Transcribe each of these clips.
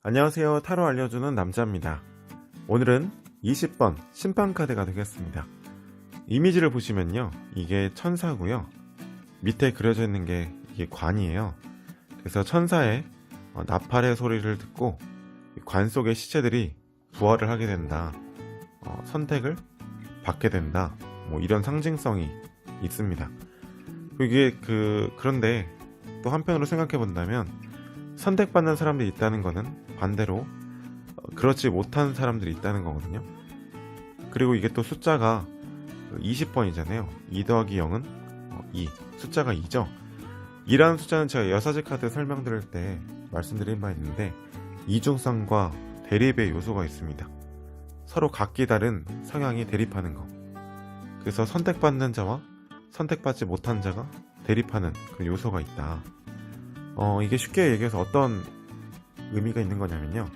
안녕하세요. 타로 알려주는 남자입니다. 오늘은 20번 심판카드가 되겠습니다. 이미지를 보시면요, 이게 천사고요, 밑에 그려져 있는 게 이게 관이에요. 그래서 천사의 나팔의 소리를 듣고 관 속의 시체들이 부활을 하게 된다, 선택을 받게 된다, 뭐 이런 상징성이 있습니다. 그런데 또 한편으로 생각해 본다면, 선택받는 사람들이 있다는 것은 반대로 그렇지 못한 사람들이 있다는 거거든요. 그리고 이게 또 숫자가 20번이잖아요. 2 더하기 0은 2, 숫자가 2죠. 2라는 숫자는 제가 여사제 카드 설명드릴 때 말씀드린 바 있는데, 이중성과 대립의 요소가 있습니다. 서로 각기 다른 성향이 대립하는 거. 그래서 선택받는 자와 선택받지 못한 자가 대립하는 그 요소가 있다. 이게 쉽게 얘기해서 어떤 의미가 있는 거냐면요,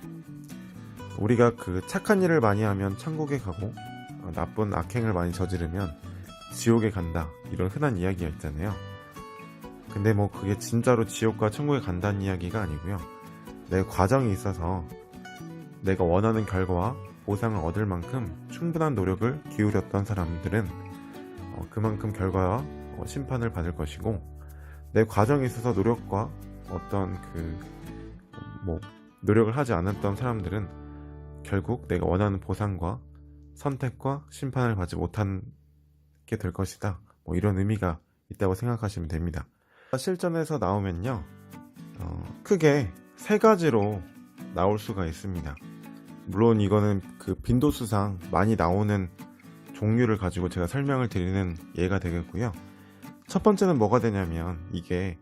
우리가 착한 일을 많이 하면 천국에 가고, 나쁜 악행을 많이 저지르면 지옥에 간다, 이런 흔한 이야기가 있잖아요. 근데 뭐 그게 진짜로 지옥과 천국에 간다는 이야기가 아니고요, 내 과정이 있어서 내가 원하는 결과와 보상을 얻을 만큼 충분한 노력을 기울였던 사람들은 그만큼 결과와 심판을 받을 것이고, 내 과정에 있어서 노력과 어떤 노력을 하지 않았던 사람들은 결국 내가 원하는 보상과 선택과 심판을 받지 못하게 될 것이다, 뭐 이런 의미가 있다고 생각하시면 됩니다. 실전에서 나오면요, 크게 세 가지로 나올 수가 있습니다. 물론 이거는 빈도수상 많이 나오는 종류를 가지고 제가 설명을 드리는 예가 되겠고요. 첫 번째는 뭐가 되냐면, 이게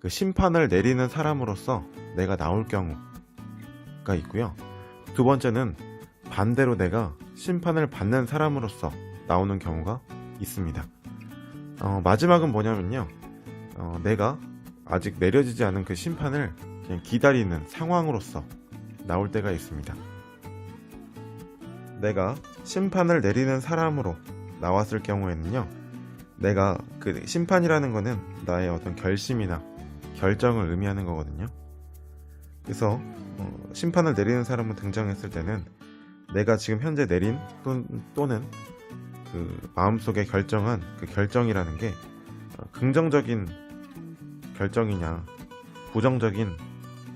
심판을 내리는 사람으로서 내가 나올 경우가 있고요. 두 번째는 반대로 내가 심판을 받는 사람으로서 나오는 경우가 있습니다. 마지막은 뭐냐면요, 내가 아직 내려지지 않은 그 심판을 그냥 기다리는 상황으로서 나올 때가 있습니다. 내가 심판을 내리는 사람으로 나왔을 경우에는요, 내가 심판이라는 거는 나의 어떤 결심이나 결정을 의미하는 거거든요. 그래서 심판을 내리는 사람으로 등장했을 때는 내가 지금 현재 내린 또는 마음속에 결정한 결정이라는 게 긍정적인 결정이냐 부정적인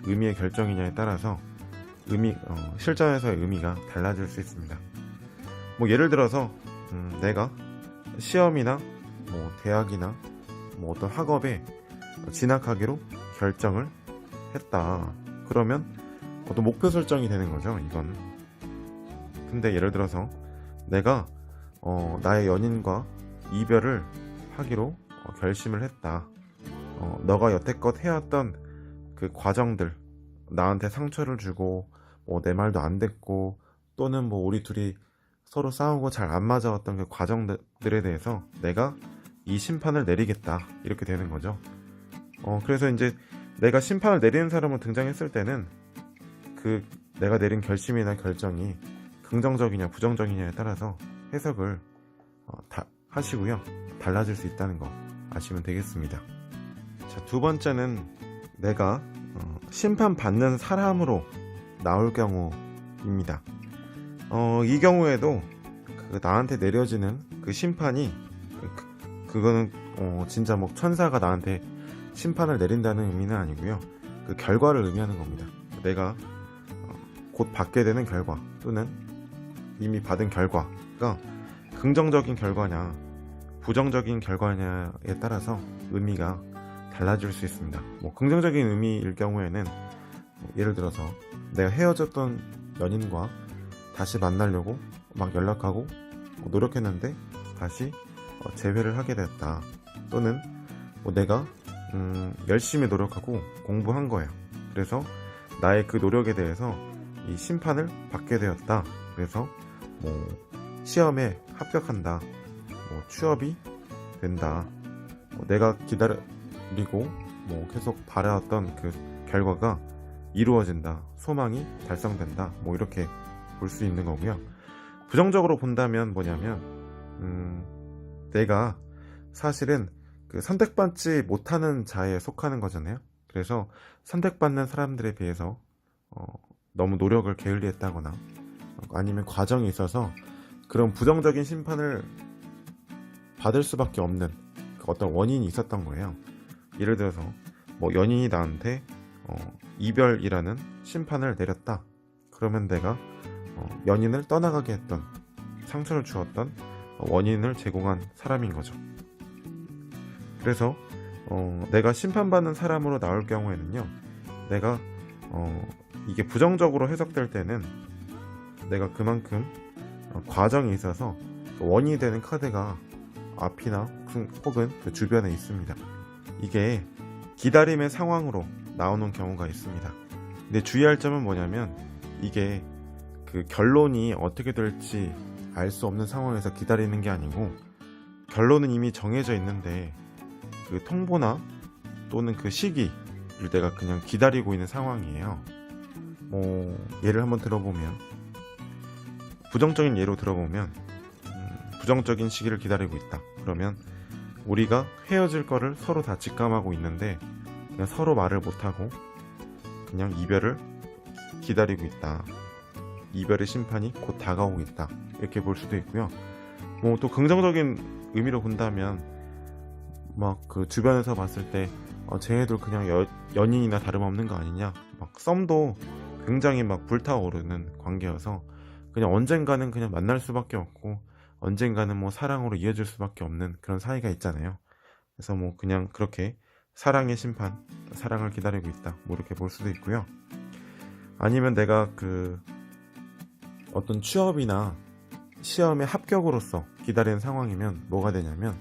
의미의 결정이냐에 따라서 실전에서의 의미가 달라질 수 있습니다. 뭐 예를 들어서 내가 시험이나 대학이나 어떤 학업에 진학하기로 결정을 했다. 그러면 어떤 목표 설정이 되는 거죠, 이건. 근데 예를 들어서 내가 나의 연인과 이별을 하기로 결심을 했다. 너가 여태껏 해왔던 그 과정들, 나한테 상처를 주고 내 말도 안 듣고, 또는 우리 둘이 서로 싸우고 잘 안 맞아왔던 그 과정들에 대해서 내가 이 심판을 내리겠다, 이렇게 되는 거죠. 그래서 이제 내가 심판을 내리는 사람으로 등장했을 때는 내가 내린 결심이나 결정이 긍정적이냐 부정적이냐에 따라서 해석을 하시고요, 달라질 수 있다는 거 아시면 되겠습니다. 자, 두 번째는 내가 심판받는 사람으로 나올 경우입니다. 이 경우에도 나한테 내려지는 심판이 그거는 진짜 천사가 나한테 심판을 내린다는 의미는 아니고요, 결과를 의미하는 겁니다. 내가 곧 받게 되는 결과, 또는 이미 받은 결과가 긍정적인 결과냐 부정적인 결과냐에 따라서 의미가 달라질 수 있습니다. 긍정적인 의미일 경우에는 예를 들어서 내가 헤어졌던 연인과 다시 만나려고 막 연락하고 노력했는데 다시 재회를 하게 됐다. 또는 내가 열심히 노력하고 공부한 거예요. 그래서 나의 그 노력에 대해서 이 심판을 받게 되었다. 그래서 시험에 합격한다, 취업이 된다, 내가 기다리고 계속 바라왔던 그 결과가 이루어진다, 소망이 달성된다, 이렇게 볼 수 있는 거고요. 부정적으로 본다면 뭐냐면, 내가 사실은 선택받지 못하는 자에 속하는 거잖아요. 그래서 선택받는 사람들에 비해서 너무 노력을 게을리했다거나 아니면 과정이 있어서 그런 부정적인 심판을 받을 수밖에 없는 어떤 원인이 있었던 거예요. 예를 들어서 뭐 연인이 나한테 이별이라는 심판을 내렸다. 그러면 내가 연인을 떠나가게 했던, 상처를 주었던 원인을 제공한 사람인 거죠. 그래서 내가 심판받는 사람으로 나올 경우에는요, 내가 이게 부정적으로 해석될 때는 내가 그만큼 과정이 있어서 원인이 되는 카드가 앞이나 혹은 그 주변에 있습니다. 이게 기다림의 상황으로 나오는 경우가 있습니다. 근데 주의할 점은 뭐냐면, 이게 그 결론이 어떻게 될지 알 수 없는 상황에서 기다리는 게 아니고, 결론은 이미 정해져 있는데 그 통보나 또는 그 시기를 내가 그냥 기다리고 있는 상황이에요. 예를 한번 들어보면, 부정적인 예로 들어보면, 부정적인 시기를 기다리고 있다. 그러면 우리가 헤어질 거를 서로 다 직감하고 있는데 그냥 서로 말을 못하고 그냥 이별을 기다리고 있다. 이별의 심판이 곧 다가오고 있다. 이렇게 볼 수도 있고요. 또 긍정적인 의미로 본다면 막 그 주변에서 봤을 때 쟤네들 그냥 연인이나 다름없는 거 아니냐, 막 썸도 굉장히 막 불타오르는 관계여서 그냥 언젠가는 그냥 만날 수밖에 없고 언젠가는 뭐 사랑으로 이어질 수밖에 없는 그런 사이가 있잖아요. 그래서 뭐 그냥 그렇게 사랑의 심판, 사랑을 기다리고 있다, 뭐 이렇게 볼 수도 있고요. 아니면 내가 그 어떤 취업이나 시험에 합격으로서 기다리는 상황이면 뭐가 되냐면,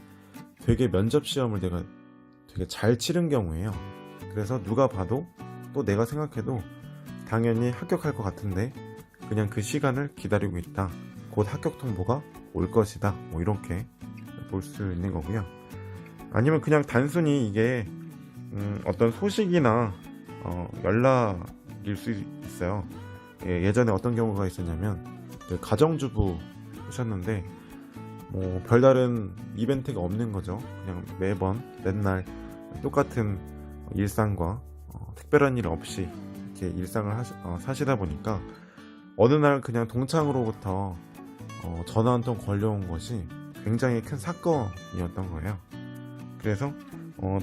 되게 면접 시험을 내가 되게 잘 치른 경우에요. 그래서 누가 봐도 또 내가 생각해도 당연히 합격할 것 같은데 그냥 그 시간을 기다리고 있다. 곧 합격 통보가 올 것이다. 뭐 이렇게 볼 수 있는 거고요. 아니면 그냥 단순히 이게 어떤 소식이나 연락일 수 있어요. 예전에 어떤 경우가 있었냐면, 가정주부셨는데 뭐 별다른 이벤트가 없는 거죠. 그냥 매번 맨날 똑같은 일상과 특별한 일 없이 이렇게 일상을 사시다 보니까 어느 날 그냥 동창으로부터 전화 한 통 걸려온 것이 굉장히 큰 사건이었던 거예요. 그래서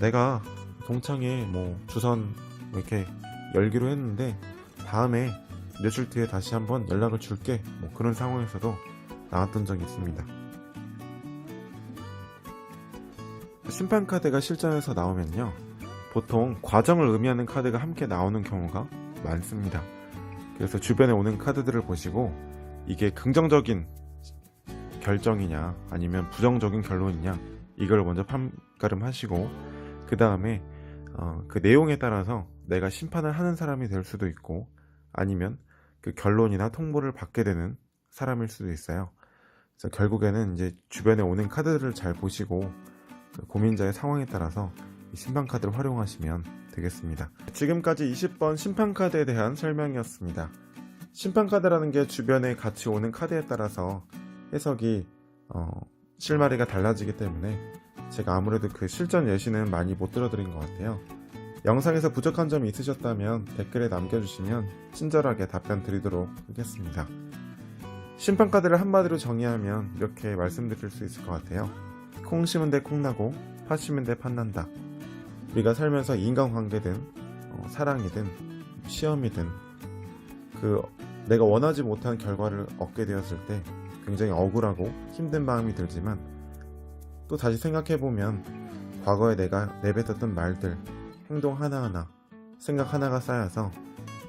내가 동창회 뭐 주선 이렇게 열기로 했는데 다음에 며칠 뒤에 다시 한번 연락을 줄게, 뭐 그런 상황에서도 나왔던 적이 있습니다. 심판 카드가 실전에서 나오면요, 보통 과정을 의미하는 카드가 함께 나오는 경우가 많습니다. 그래서 주변에 오는 카드들을 보시고 이게 긍정적인 결정이냐 아니면 부정적인 결론이냐, 이걸 먼저 판가름하시고 그 다음에 그 내용에 따라서 내가 심판을 하는 사람이 될 수도 있고 아니면 그 결론이나 통보를 받게 되는 사람일 수도 있어요. 그래서 결국에는 이제 주변에 오는 카드들을 잘 보시고 그 고민자의 상황에 따라서 심판 카드를 활용하시면 되겠습니다. 지금까지 20번 심판 카드에 대한 설명이었습니다. 심판 카드라는 게 주변에 같이 오는 카드에 따라서 해석이 실마리가 달라지기 때문에 제가 아무래도 그 실전 예시는 많이 못 들어드린 것 같아요. 영상에서 부족한 점이 있으셨다면 댓글에 남겨주시면 친절하게 답변 드리도록 하겠습니다. 심판 카드를 한마디로 정의하면 이렇게 말씀드릴 수 있을 것 같아요. 콩 심은 데 콩 나고 팥 심은 데 팥 난다. 우리가 살면서 인간관계든 사랑이든 시험이든 내가 원하지 못한 결과를 얻게 되었을 때 굉장히 억울하고 힘든 마음이 들지만, 또 다시 생각해보면 과거에 내가 내뱉었던 말들, 행동 하나하나, 생각 하나가 쌓여서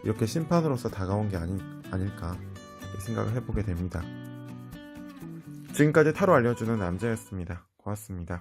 이렇게 심판으로서 다가온 게 아닐까 생각을 해보게 됩니다. 지금까지 타로 알려주는 남자였습니다. 고맙습니다.